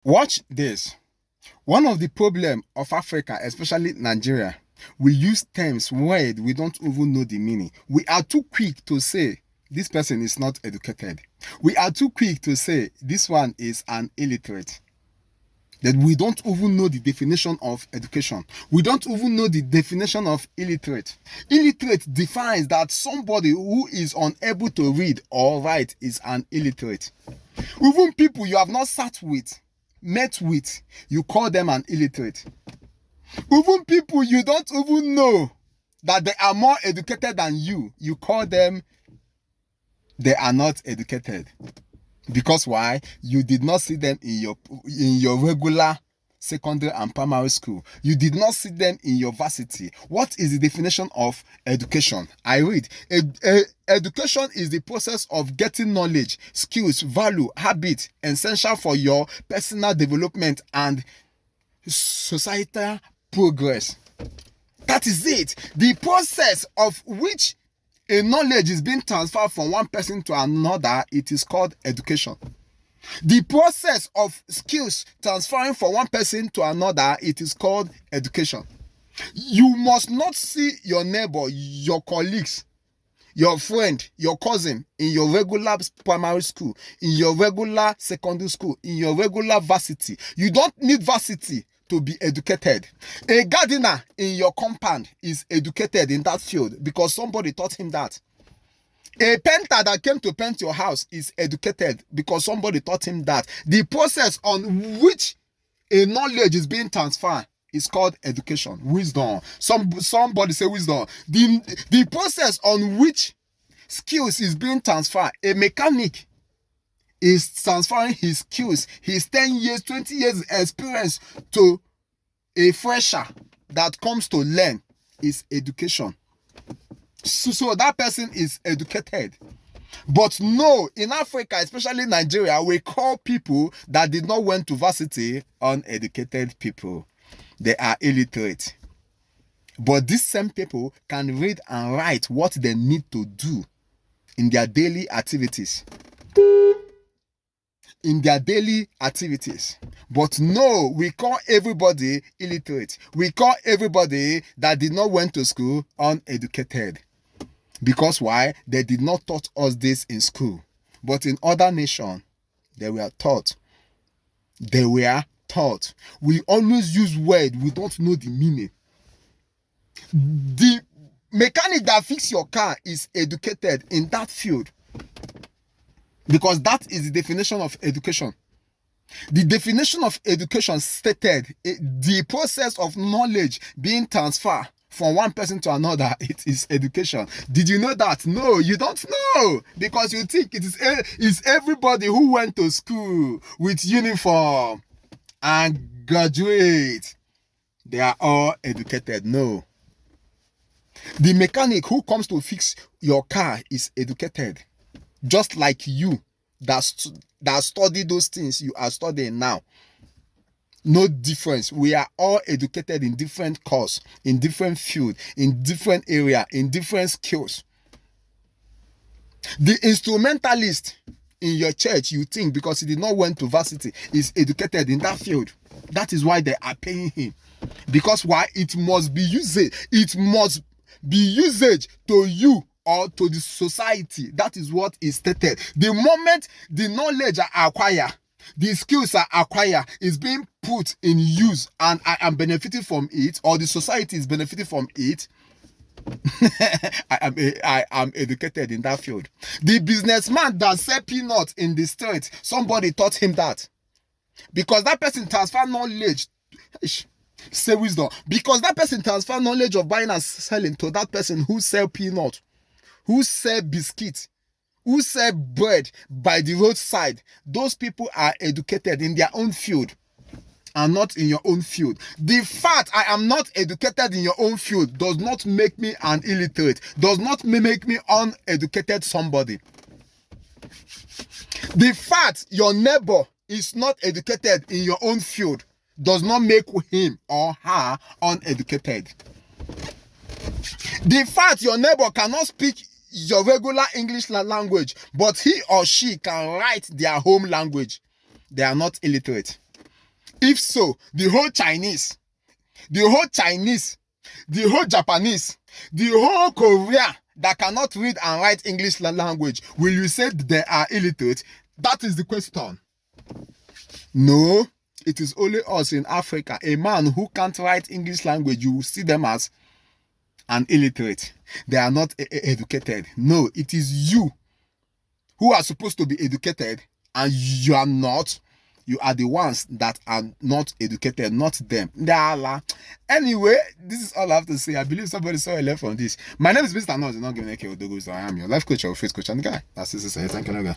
Watch this. One of the problem of Africa, especially Nigeria, we use terms where we don't even know the meaning. We are too quick to say this person is not educated. We are too quick to say this one is an illiterate. That we don't even know the definition of education. We don't even know the definition of illiterate. Illiterate defines that somebody who is unable to read or write is an illiterate. Even people you have not met with, you call them an illiterate. Even people you don't even know that they are more educated than you call them they are not educated. Because why? You did not see them in your regular secondary and primary school. You did not see them in your varsity. What is the definition of education? I read, education is the process of getting knowledge, skills, value, habit, essential for your personal development and societal progress. That is it. The process of which a knowledge is being transferred from one person to another, it is called education. The process of skills transferring from one person to another, it is called education. You must not see your neighbor, your colleagues, your friend, your cousin in your regular primary school, in your regular secondary school, in your regular varsity. You don't need varsity to be educated. A gardener in your compound is educated in that field because somebody taught him that. A painter that came to paint your house is educated because somebody taught him that. The process on which a knowledge is being transferred is called education, wisdom. Somebody say wisdom. The process on which skills is being transferred, a mechanic is transferring his skills, his 10 years, 20 years experience to a fresher that comes to learn, is education. So that person is educated. But no, in Africa, especially Nigeria, we call people that did not went to varsity uneducated people. They are illiterate. But these same people can read and write what they need to do in their daily activities. But no, we call everybody illiterate. We call everybody that did not went to school uneducated. Because why? They did not taught us this in school. But in other nations, they were taught. We always use words we don't know the meaning. The mechanic that fixes your car is educated in that field. Because that is the definition of education. The definition of education stated the process of knowledge being transferred from one person to another. It is education. Did you know that? No, you don't know, because you think it is everybody who went to school with uniform and graduate, they are all educated. No. The mechanic who comes to fix your car is educated. Just like you that study those things you are studying now. No difference. We are all educated in different course, in different field, in different area, in different skills. The instrumentalist in your church, you think because he did not went to varsity, is educated in that field. That is why they are paying him. Because why? It must be usage. It must be usage to you or to the society. That is what is stated. The moment the knowledge are acquired, the skills are acquired, is being put in use, and I am benefiting from it, or the society is benefiting from it, I am educated in that field. The businessman that sell peanuts in the street, somebody taught him that. Because that person transfer knowledge. Say wisdom. Because that person transfer knowledge of buying and selling to that person who sell peanut, who sell biscuits, who sell bread by the roadside. Those people are educated in their own field and not in your own field. The fact I am not educated in your own field does not make me an illiterate, does not make me uneducated somebody. The fact your neighbor is not educated in your own field does not make him or her uneducated. The fact your neighbor cannot speak your regular English language, but he or she can write their home language, they are not illiterate. If so, the whole Chinese, the whole Japanese, the whole Korea that cannot read and write English language, will you say they are illiterate? That is the question. No, it is only us in Africa. A man who can't write English language, you will see them as an illiterate. They are not educated. No, it is you who are supposed to be educated and you are not. You are the ones that are not educated, not them. Anyway, this is all I have to say. I believe somebody saw a lot from this. My name is Mr. Nose, not giving a Odogo, so I am your life coach or faith coach and guy. That's it. Thank you.